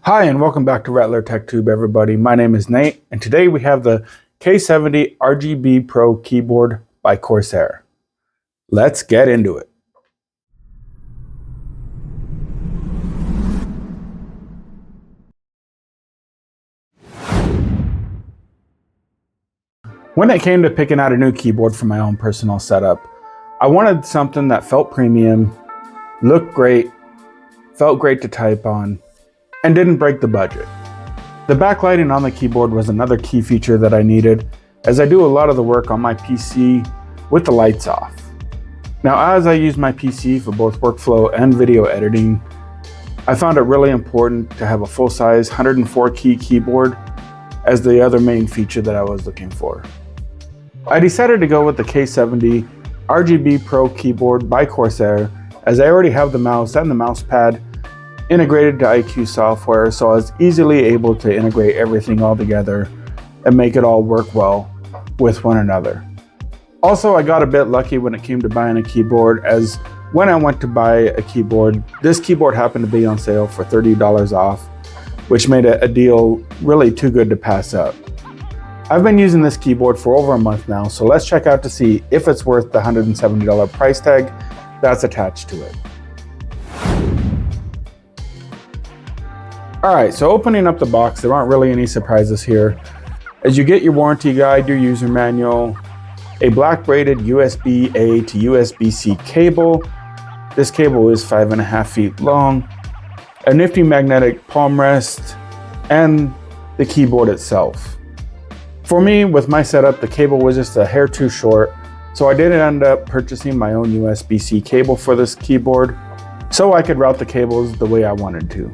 Hi, and welcome back to Rattler Tech Tube, everybody. My name is Nate, and today we have the K70 RGB Pro keyboard by Corsair. Let's get into it. When it came to picking out a new keyboard for my own personal setup, I wanted something that felt premium, looked great, felt great to type on, and didn't break the budget. The backlighting on the keyboard was another key feature that I needed, as I do a lot of the work on my PC with the lights off. Now, as I use my PC for both workflow and video editing, I found it really important to have a full-size 104 key keyboard as the other main feature that I was looking for. I decided to go with the K70 RGB Pro keyboard by Corsair, as I already have the mouse and the mouse pad integrated to iCUE software, so I was easily able to integrate everything all together and make it all work well with one another. Also, I got a bit lucky when it came to buying a keyboard, as when I went to buy a keyboard, this keyboard happened to be on sale for $30 off, which made it a deal really too good to pass up. I've been using this keyboard for over a month now, so let's check out to see if it's worth the $170 price tag that's attached to it. Alright, so opening up the box, there aren't really any surprises here, as you get your warranty guide, your user manual, a black braided USB-A to USB-C cable. This cable is 5.5 feet long, a nifty magnetic palm rest, and the keyboard itself. For me, with my setup, the cable was just a hair too short, so I did end up purchasing my own USB-C cable for this keyboard, so I could route the cables the way I wanted to.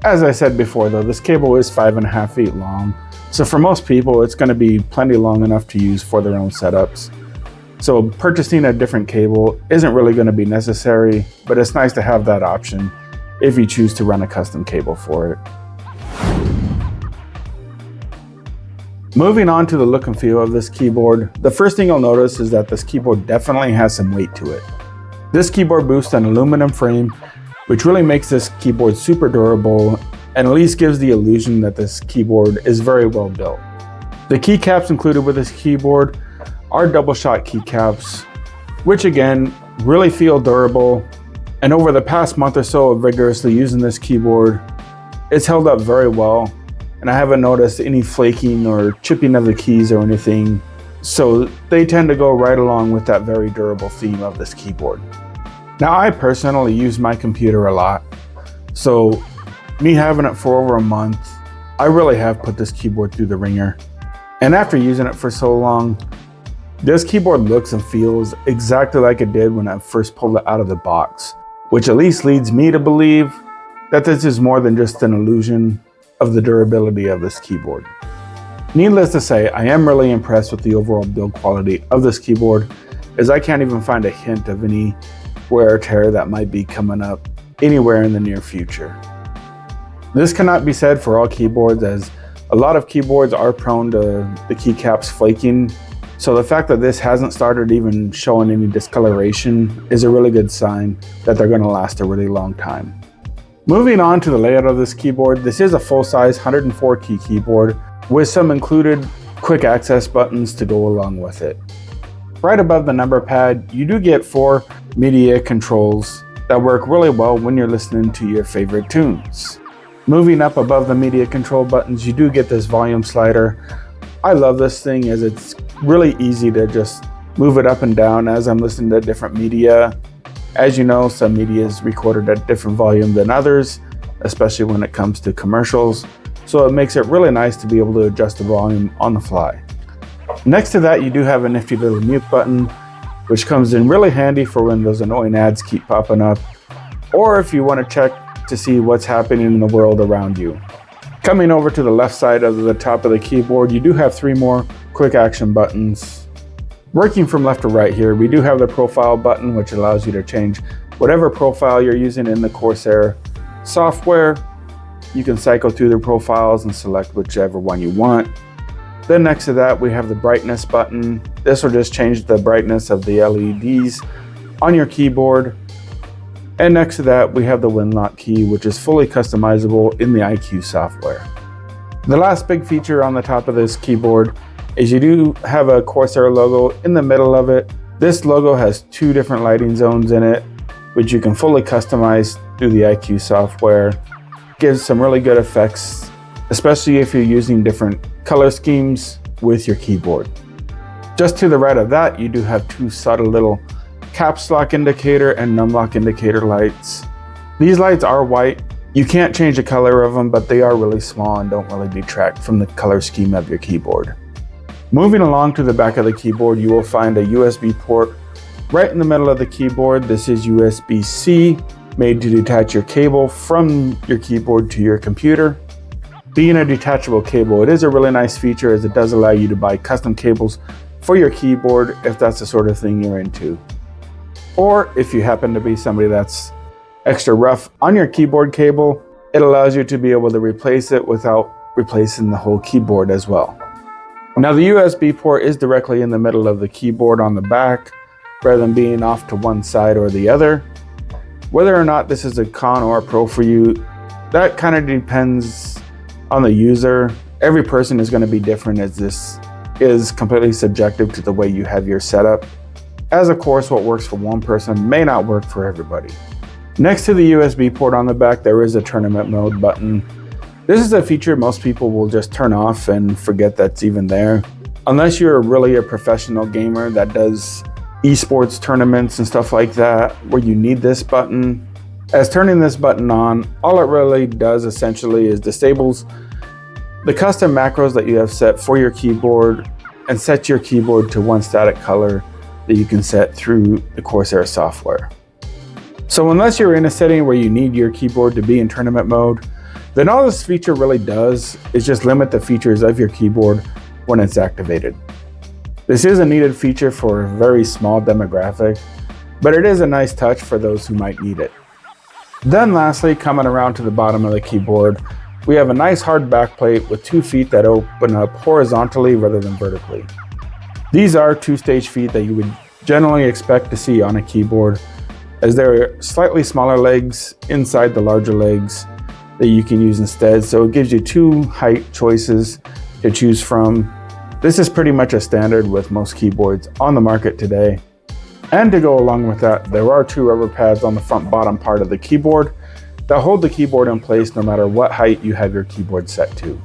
As I said before though, this cable is 5.5 feet long, so for most people it's going to be plenty long enough to use for their own setups. So purchasing a different cable isn't really going to be necessary, but it's nice to have that option if you choose to run a custom cable for it. Moving on to the look and feel of this keyboard, the first thing you'll notice is that this keyboard definitely has some weight to it. This keyboard boasts an aluminum frame, which really makes this keyboard super durable and at least gives the illusion that this keyboard is very well built. The keycaps included with this keyboard are double shot keycaps, which again really feel durable, and over the past month or so of vigorously using this keyboard, it's held up very well, and I haven't noticed any flaking or chipping of the keys or anything, so they tend to go right along with that very durable theme of this keyboard. Now, I personally use my computer a lot, so me having it for over a month, I really have put this keyboard through the ringer. And after using it for so long, this keyboard looks and feels exactly like it did when I first pulled it out of the box, which at least leads me to believe that this is more than just an illusion of the durability of this keyboard. Needless to say, I am really impressed with the overall build quality of this keyboard, as I can't even find a hint of any wear or tear that might be coming up anywhere in the near future. This cannot be said for all keyboards, as a lot of keyboards are prone to the keycaps flaking, so the fact that this hasn't started even showing any discoloration is a really good sign that they're going to last a really long time. Moving on to the layout of this keyboard, this is a full-size 104 key keyboard with some included quick access buttons to go along with it. Right above the number pad, you do get 4 media controls that work really well when you're listening to your favorite tunes. Moving up above the media control buttons, you do get this volume slider. I love this thing as it's really easy to just move it up and down as I'm listening to different media. As you know, some media is recorded at different volume than others, especially when it comes to commercials. So it makes it really nice to be able to adjust the volume on the fly. Next to that, you do have a nifty little mute button, which comes in really handy for when those annoying ads keep popping up, or if you want to check to see what's happening in the world around you. Coming over to the left side of the top of the keyboard, you do have 3 more quick action buttons. Working from left to right here, we do have the profile button, which allows you to change whatever profile you're using in the Corsair software. You can cycle through the profiles and select whichever one you want. Then next to that, we have the brightness button. This will just change the brightness of the LEDs on your keyboard. And next to that, we have the Winlock key, which is fully customizable in the iCUE software. The last big feature on the top of this keyboard is you do have a Corsair logo in the middle of it. This logo has 2 different lighting zones in it, which you can fully customize through the iCUE software. Gives some really good effects, especially if you're using different color schemes with your keyboard. Just to the right of that, you do have 2 subtle little caps lock indicator and num lock indicator lights. These lights are white. You can't change the color of them, but they are really small and don't really detract from the color scheme of your keyboard. Moving along to the back of the keyboard, you will find a USB port right in the middle of the keyboard. This is USB-C, made to detach your cable from your keyboard to your computer. Being a detachable cable, it is a really nice feature as it does allow you to buy custom cables for your keyboard if that's the sort of thing you're into. Or if you happen to be somebody that's extra rough on your keyboard cable, it allows you to be able to replace it without replacing the whole keyboard as well. Now the USB port is directly in the middle of the keyboard on the back, rather than being off to one side or the other. Whether or not this is a con or a pro for you, that kind of depends on the user. Every person is going to be different, as this is completely subjective to the way you have your setup. As of course, what works for one person may not work for everybody. Next to the USB port on the back, there is a tournament mode button. This is a feature most people will just turn off and forget that's even there. Unless you're really a professional gamer that does esports tournaments and stuff like that, where you need this button. As turning this button on, all it really does essentially is disables the custom macros that you have set for your keyboard and set your keyboard to one static color that you can set through the Corsair software. So unless you're in a setting where you need your keyboard to be in tournament mode, then all this feature really does is just limit the features of your keyboard when it's activated. This is a needed feature for a very small demographic, but it is a nice touch for those who might need it. Then lastly, coming around to the bottom of the keyboard, we have a nice hard backplate with 2 feet that open up horizontally rather than vertically. These are 2-stage feet that you would generally expect to see on a keyboard, as there are slightly smaller legs inside the larger legs that you can use instead. So it gives you 2 height choices to choose from. This is pretty much a standard with most keyboards on the market today. And to go along with that, there are 2 rubber pads on the front bottom part of the keyboard that hold the keyboard in place no matter what height you have your keyboard set to.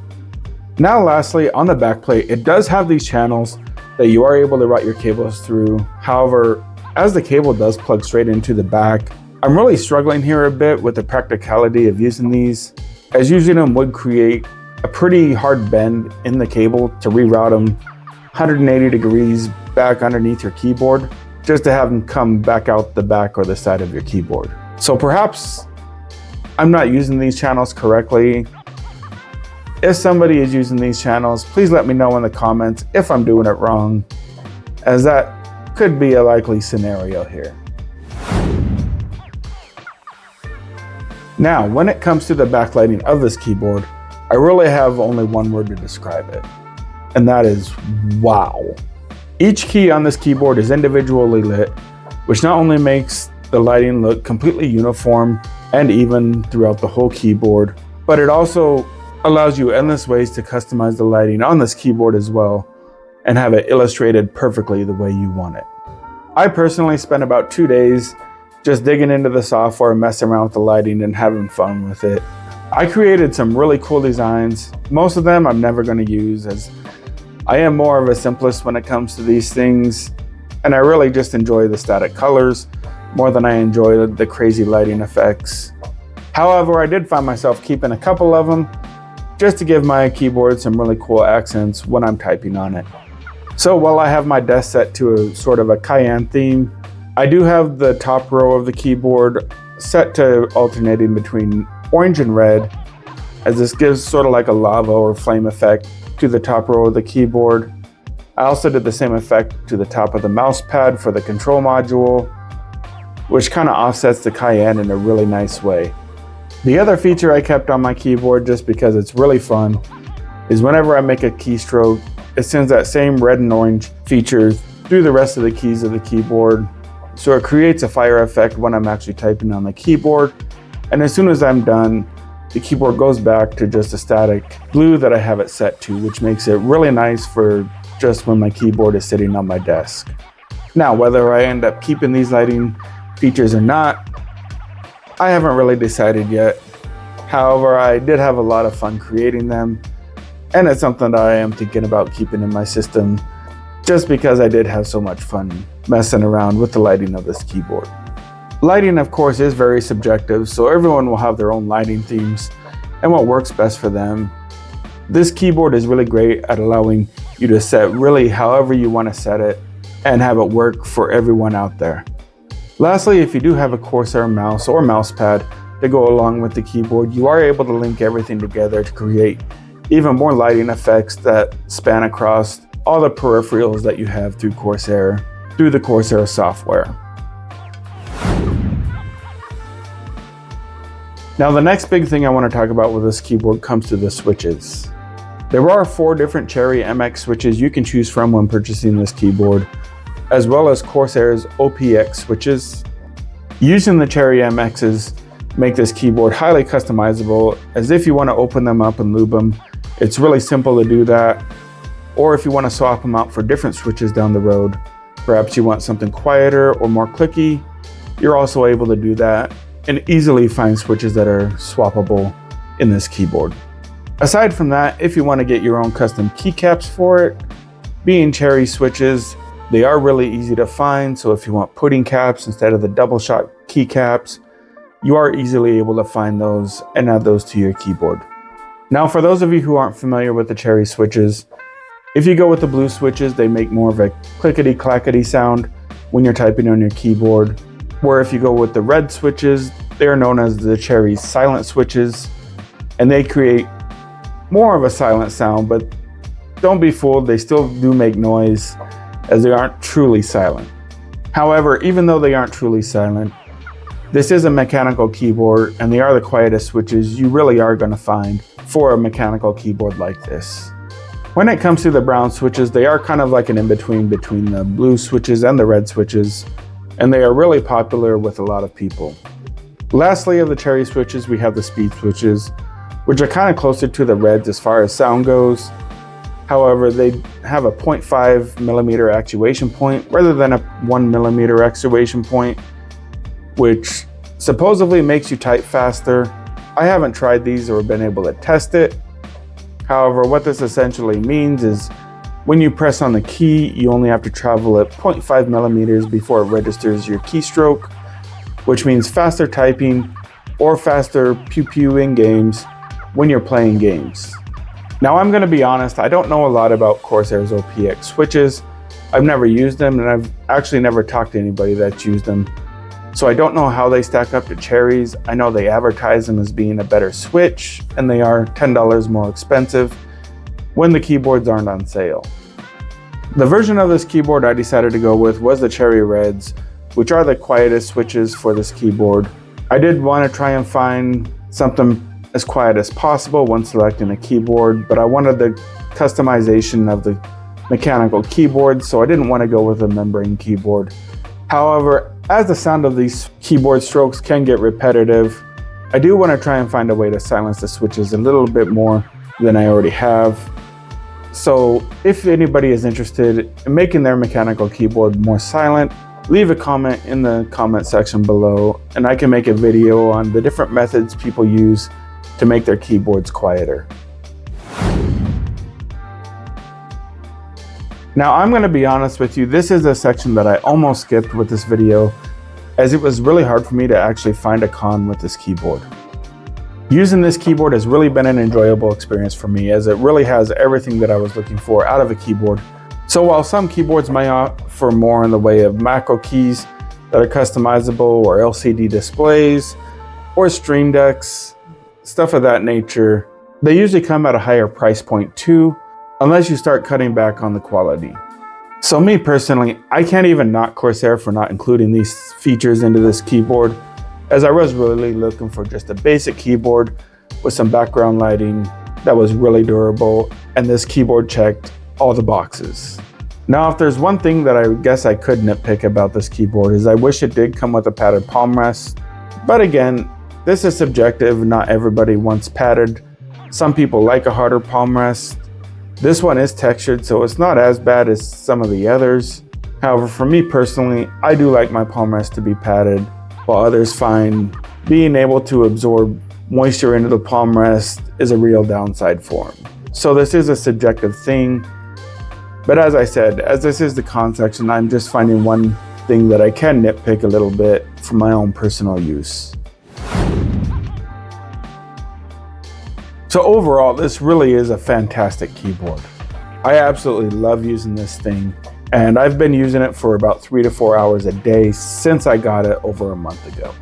Now lastly, on the backplate, it does have these channels that you are able to route your cables through. However, as the cable does plug straight into the back, I'm really struggling here a bit with the practicality of using these, as using them would create a pretty hard bend in the cable to reroute them 180 degrees back underneath your keyboard, just to have them come back out the back or the side of your keyboard. So perhaps I'm not using these channels correctly. If somebody is using these channels, please let me know in the comments if I'm doing it wrong, as that could be a likely scenario here. Now, when it comes to the backlighting of this keyboard, I really have only one word to describe it, and that is wow. Each key on this keyboard is individually lit, which not only makes the lighting look completely uniform and even throughout the whole keyboard, but it also allows you endless ways to customize the lighting on this keyboard as well and have it illustrated perfectly the way you want it. I personally spent about 2 days just digging into the software, messing around with the lighting and having fun with it. I created some really cool designs. Most of them I'm never going to use, as I am more of a simplist when it comes to these things, and I really just enjoy the static colors more than I enjoy the crazy lighting effects. However, I did find myself keeping a couple of them just to give my keyboard some really cool accents when I'm typing on it. So while I have my desk set to a sort of a cayenne theme, I do have the top row of the keyboard set to alternating between orange and red, as this gives sort of like a lava or flame effect to the top row of the keyboard. I also did the same effect to the top of the mouse pad for the control module, which kind of offsets the cayenne in a really nice way. The other feature I kept on my keyboard, just because it's really fun, is whenever I make a keystroke, it sends that same red and orange feature through the rest of the keys of the keyboard, so it creates a fire effect when I'm actually typing on the keyboard. And as soon as I'm done, the keyboard goes back to just a static blue that I have it set to, which makes it really nice for just when my keyboard is sitting on my desk. Now, whether I end up keeping these lighting features or not, I haven't really decided yet. However, I did have a lot of fun creating them, and it's something that I am thinking about keeping in my system just because I did have so much fun messing around with the lighting of this keyboard. Lighting, of course, is very subjective, so everyone will have their own lighting themes and what works best for them. This keyboard is really great at allowing you to set really however you want to set it and have it work for everyone out there. Lastly, if you do have a Corsair mouse or mouse pad to go along with the keyboard, you are able to link everything together to create even more lighting effects that span across all the peripherals that you have through Corsair, through the Corsair software. Now, the next big thing I want to talk about with this keyboard comes to the switches. There are 4 different Cherry MX switches you can choose from when purchasing this keyboard, as well as Corsair's OPX switches. Using the Cherry MXs make this keyboard highly customizable, as if you want to open them up and lube them, it's really simple to do that. Or if you want to swap them out for different switches down the road, perhaps you want something quieter or more clicky, you're also able to do that and easily find switches that are swappable in this keyboard. Aside from that, if you want to get your own custom keycaps for it, being Cherry switches, they are really easy to find, so if you want pudding caps instead of the double shot keycaps, you are easily able to find those and add those to your keyboard. Now, for those of you who aren't familiar with the Cherry switches, if you go with the blue switches, they make more of a clickety-clackety sound when you're typing on your keyboard, where if you go with the red switches, they're known as the Cherry silent switches, and they create more of a silent sound, but don't be fooled, they still do make noise, as they aren't truly silent. However, even though they aren't truly silent, this is a mechanical keyboard, and they are the quietest switches you really are going to find for a mechanical keyboard like this. When it comes to the brown switches, they are kind of like an in-between between the blue switches and the red switches, and they are really popular with a lot of people. Lastly, of the Cherry switches, we have the speed switches, which are kind of closer to the reds as far as sound goes. However, they have a 0.5 millimeter actuation point rather than a 1 millimeter actuation point, which supposedly makes you type faster. I haven't tried these or been able to test it. However, what this essentially means is when you press on the key, you only have to travel at 0.5 millimeters before it registers your keystroke, which means faster typing or faster pew-pew in games when you're playing games. Now, I'm going to be honest, I don't know a lot about Corsair's OPX switches. I've never used them, and I've actually never talked to anybody that's used them. So I don't know how they stack up to Cherry's. I know they advertise them as being a better switch, and they are $10 more expensive when the keyboards aren't on sale. The version of this keyboard I decided to go with was the Cherry Reds, which are the quietest switches for this keyboard. I did want to try and find something as quiet as possible when selecting a keyboard, but I wanted the customization of the mechanical keyboard, so I didn't want to go with a membrane keyboard. However, as the sound of these keyboard strokes can get repetitive, I do want to try and find a way to silence the switches a little bit more than I already have. So if anybody is interested in making their mechanical keyboard more silent, leave a comment in the comment section below, and I can make a video on the different methods people use to make their keyboards quieter. Now, I'm going to be honest with you, this is a section that I almost skipped with this video, as it was really hard for me to actually find a con with this keyboard. Using this keyboard has really been an enjoyable experience for me, as it really has everything that I was looking for out of a keyboard. So while some keyboards may offer more in the way of macro keys that are customizable, or LCD displays, or stream decks, stuff of that nature, they usually come at a higher price point too, unless you start cutting back on the quality. So me personally, I can't even knock Corsair for not including these features into this keyboard, as I was really looking for just a basic keyboard with some background lighting that was really durable, and this keyboard checked all the boxes. Now, if there's one thing that I guess I could nitpick about this keyboard is I wish it did come with a padded palm rest. But again, this is subjective, not everybody wants padded. Some people like a harder palm rest. This one is textured, so it's not as bad as some of the others. However, for me personally, I do like my palm rest to be padded, while others find being able to absorb moisture into the palm rest is a real downside for them. So this is a subjective thing. But as I said, as this is the con section, I'm just finding one thing that I can nitpick a little bit for my own personal use. So overall, this really is a fantastic keyboard. I absolutely love using this thing, and I've been using it for about 3 to 4 hours a day since I got it over a month ago.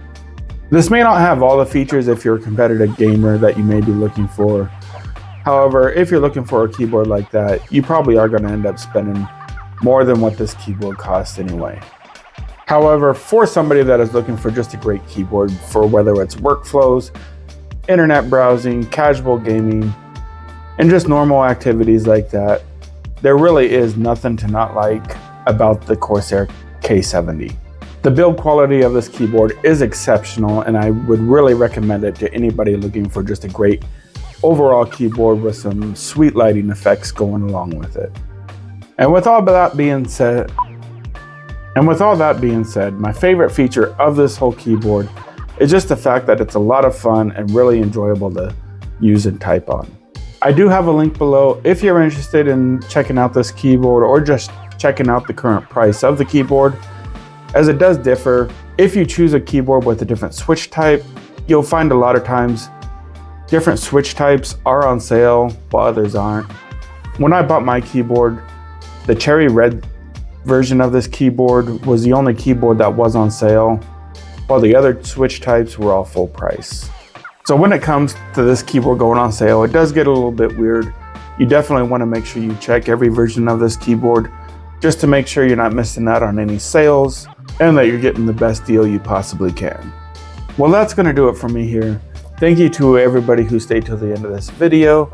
This may not have all the features if you're a competitive gamer that you may be looking for. However, if you're looking for a keyboard like that, you probably are going to end up spending more than what this keyboard costs anyway. However, for somebody that is looking for just a great keyboard for whether it's workflows, internet browsing, casual gaming, and just normal activities like that, there really is nothing to not like about the Corsair K70. The build quality of this keyboard is exceptional, and I would really recommend it to anybody looking for just a great overall keyboard with some sweet lighting effects going along with it. And with all that being said, my favorite feature of this whole keyboard is just the fact that it's a lot of fun and really enjoyable to use and type on. I do have a link below if you're interested in checking out this keyboard or just checking out the current price of the keyboard, as it does differ. If you choose a keyboard with a different switch type, you'll find a lot of times different switch types are on sale while others aren't. When I bought my keyboard, the cherry red version of this keyboard was the only keyboard that was on sale, while the other switch types were all full price. So when it comes to this keyboard going on sale, it does get a little bit weird. You definitely want to make sure you check every version of this keyboard just to make sure you're not missing out on any sales and that you're getting the best deal you possibly can. Well, that's going to do it for me here. Thank you to everybody who stayed till the end of this video.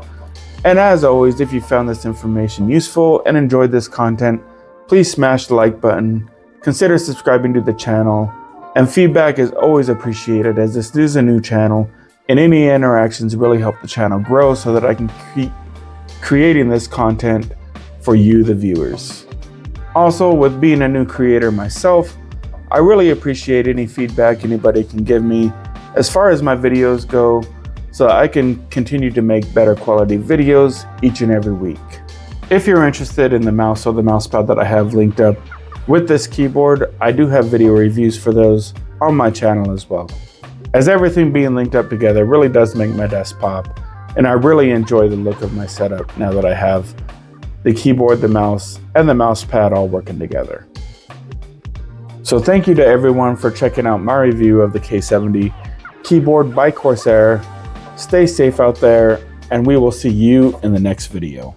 And as always, if you found this information useful and enjoyed this content, please smash the like button, consider subscribing to the channel, and feedback is always appreciated as this is a new channel, and any interactions really help the channel grow so that I can keep creating this content for you, the viewers. Also, with being a new creator myself, I really appreciate any feedback anybody can give me as far as my videos go, so I can continue to make better quality videos each and every week. If you're interested in the mouse or the mousepad that I have linked up with this keyboard, I do have video reviews for those on my channel as well. As everything being linked up together really does make my desk pop, and I really enjoy the look of my setup now that I have the keyboard, the mouse, and the mousepad all working together. So thank you to everyone for checking out my review of the K70 keyboard by Corsair. Stay safe out there, and we will see you in the next video.